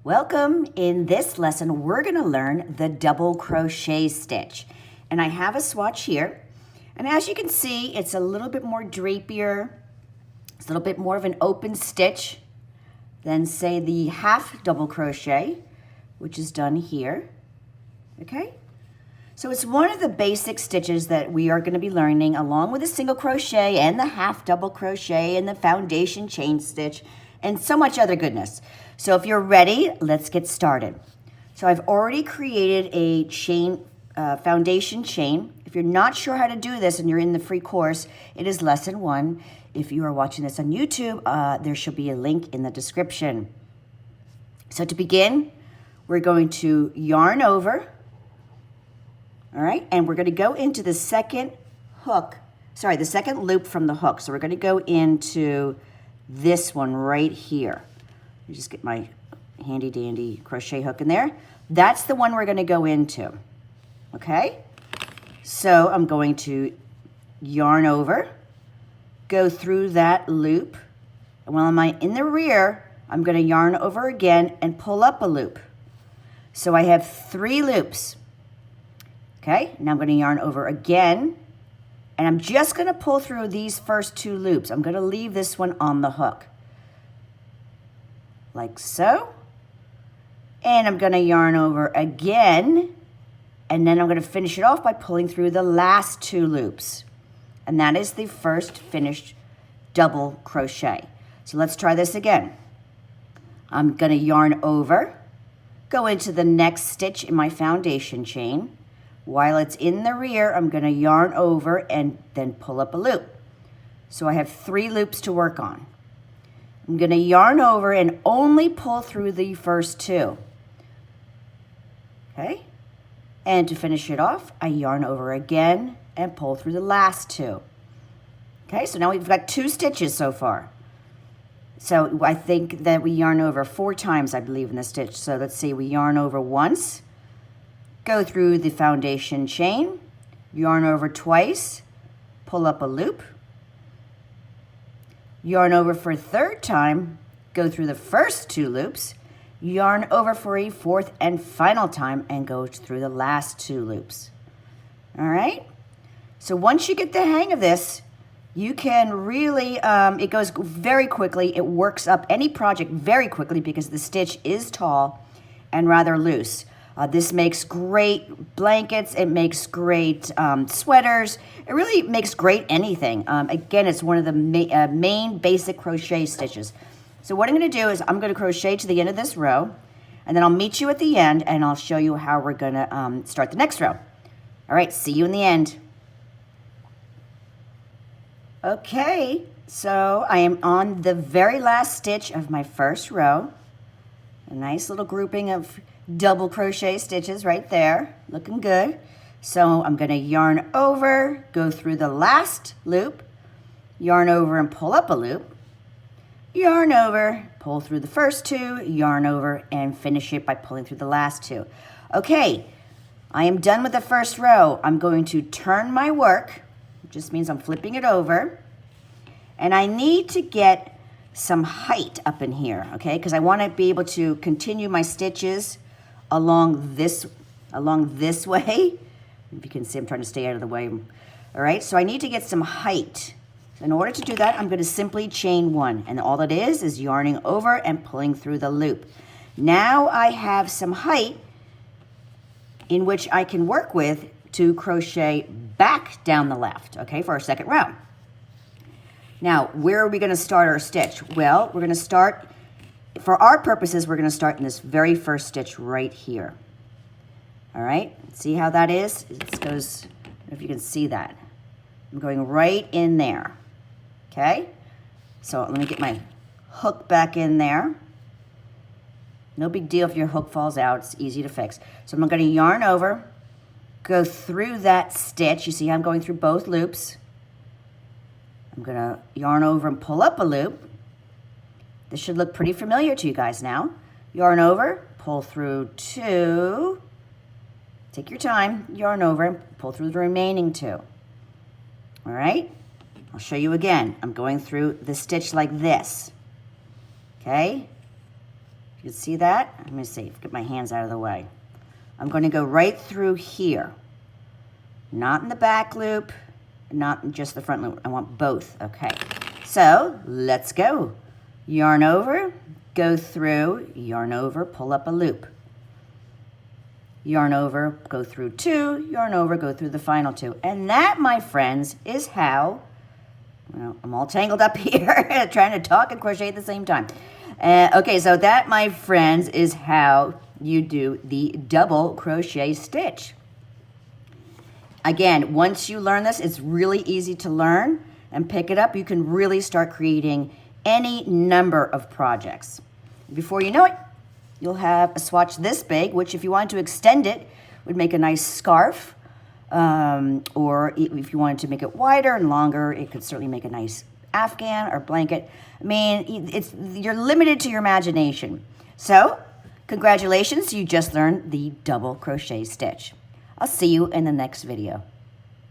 Welcome. In this lesson, we're going to learn the double crochet stitch. And I have a swatch here. And as you can see, it's a little bit more drapier. It's a little bit more of an open stitch than, say, the half double crochet, which is done here. Okay? So it's one of the basic stitches that we are going to be learning, along with the single crochet and the half double crochet and the foundation chain stitch and so much other goodness. So if you're ready, let's get started. So I've already created a chain, foundation chain. If you're not sure how to do this and you're in the free course, it is lesson 1. If you are watching this on YouTube, there should be a link in the description. So to begin, we're going to yarn over, all right, and we're going to go into the second hook, sorry, the second loop from the hook. So we're going to go into this one right here. Let me just get my handy dandy crochet hook in there. That's the one we're going to go into. Okay? So I'm going to yarn over, go through that loop, and while I'm in the rear, I'm going to yarn over again and pull up a loop. So I have 3 loops. Okay? Now I'm going to yarn over again, and I'm just going to pull through these first 2 loops. I'm going to leave this one on the hook, like so. And I'm going to yarn over again, and then I'm going to finish it off by pulling through the last 2 loops. And that is the first finished double crochet. So let's try this again. I'm going to yarn over, go into the next stitch in my foundation chain. While it's in the rear, I'm going to yarn over and then pull up a loop. So I have 3 loops to work on. I'm going to yarn over and only pull through the first 2. Okay? And to finish it off, I yarn over again and pull through the last 2. Okay, so now we've got 2 stitches so far. So I think that we yarn over 4 times, I believe, in the stitch. So let's see, we yarn over once, go through the foundation chain, yarn over twice, pull up a loop, yarn over for a 3rd time, go through the first 2 loops, yarn over for a 4th and final time, and go through the last 2 loops. All right? So once you get the hang of this, you can really, it goes very quickly. It works up any project very quickly because the stitch is tall and rather loose. This makes great blankets. It makes great sweaters. It really makes great anything. Again, it's one of the main basic crochet stitches. So what I'm going to do is I'm going to crochet to the end of this row, and then I'll meet you at the end, and I'll show you how we're going to start the next row. All right, see you in the end. Okay, so I am on the very last stitch of my first row. A nice little grouping of double crochet stitches right there, looking good. So I'm going to yarn over, go through the last loop, yarn over and pull up a loop, yarn over, pull through the first 2, yarn over, and finish it by pulling through the last 2. Okay, I am done with the first row. I'm going to turn my work, which just means I'm flipping it over, and I need to get some height up in here, okay, because I want to be able to continue my stitches along this way. If you can see, I'm trying to stay out of the way. All right, so I need to get some height. In order to do that, I'm going to simply chain 1, and all it is yarning over and pulling through the loop. Now I have some height in which I can work with to crochet back down the left, okay, for our second row. Now, where are we going to start our stitch? Well, we're going to start, for our purposes, we're going to start in this very first stitch right here. All right, see how that is? It goes, I don't know if you can see that. I'm going right in there, okay? So let me get my hook back in there. No big deal if your hook falls out. It's easy to fix. So I'm going to yarn over, go through that stitch. You see how I'm going through both loops. I'm going to yarn over and pull up a loop. This should look pretty familiar to you guys now. Yarn over, pull through 2. Take your time, yarn over and pull through the remaining 2. All right? I'll show you again. I'm going through the stitch like this. Okay? You see that? Let me see, get my hands out of the way. I'm going to go right through here. Not in the back loop, not in just the front loop. I want both, okay. So let's go. Yarn over, go through, yarn over, pull up a loop. Yarn over, go through 2, yarn over, go through the final 2. And that, my friends, is how, well, I'm all tangled up here, trying to talk and crochet at the same time. Okay, so that, my friends, is how you do the double crochet stitch. Again, once you learn this, it's really easy to learn and pick it up. You can really start creating any number of projects. Before you know it, you'll have a swatch this big, which if you wanted to extend it, would make a nice scarf. Or if you wanted to make it wider and longer, it could certainly make a nice afghan or blanket. I mean, you're limited to your imagination. So, congratulations, you just learned the double crochet stitch. I'll see you in the next video.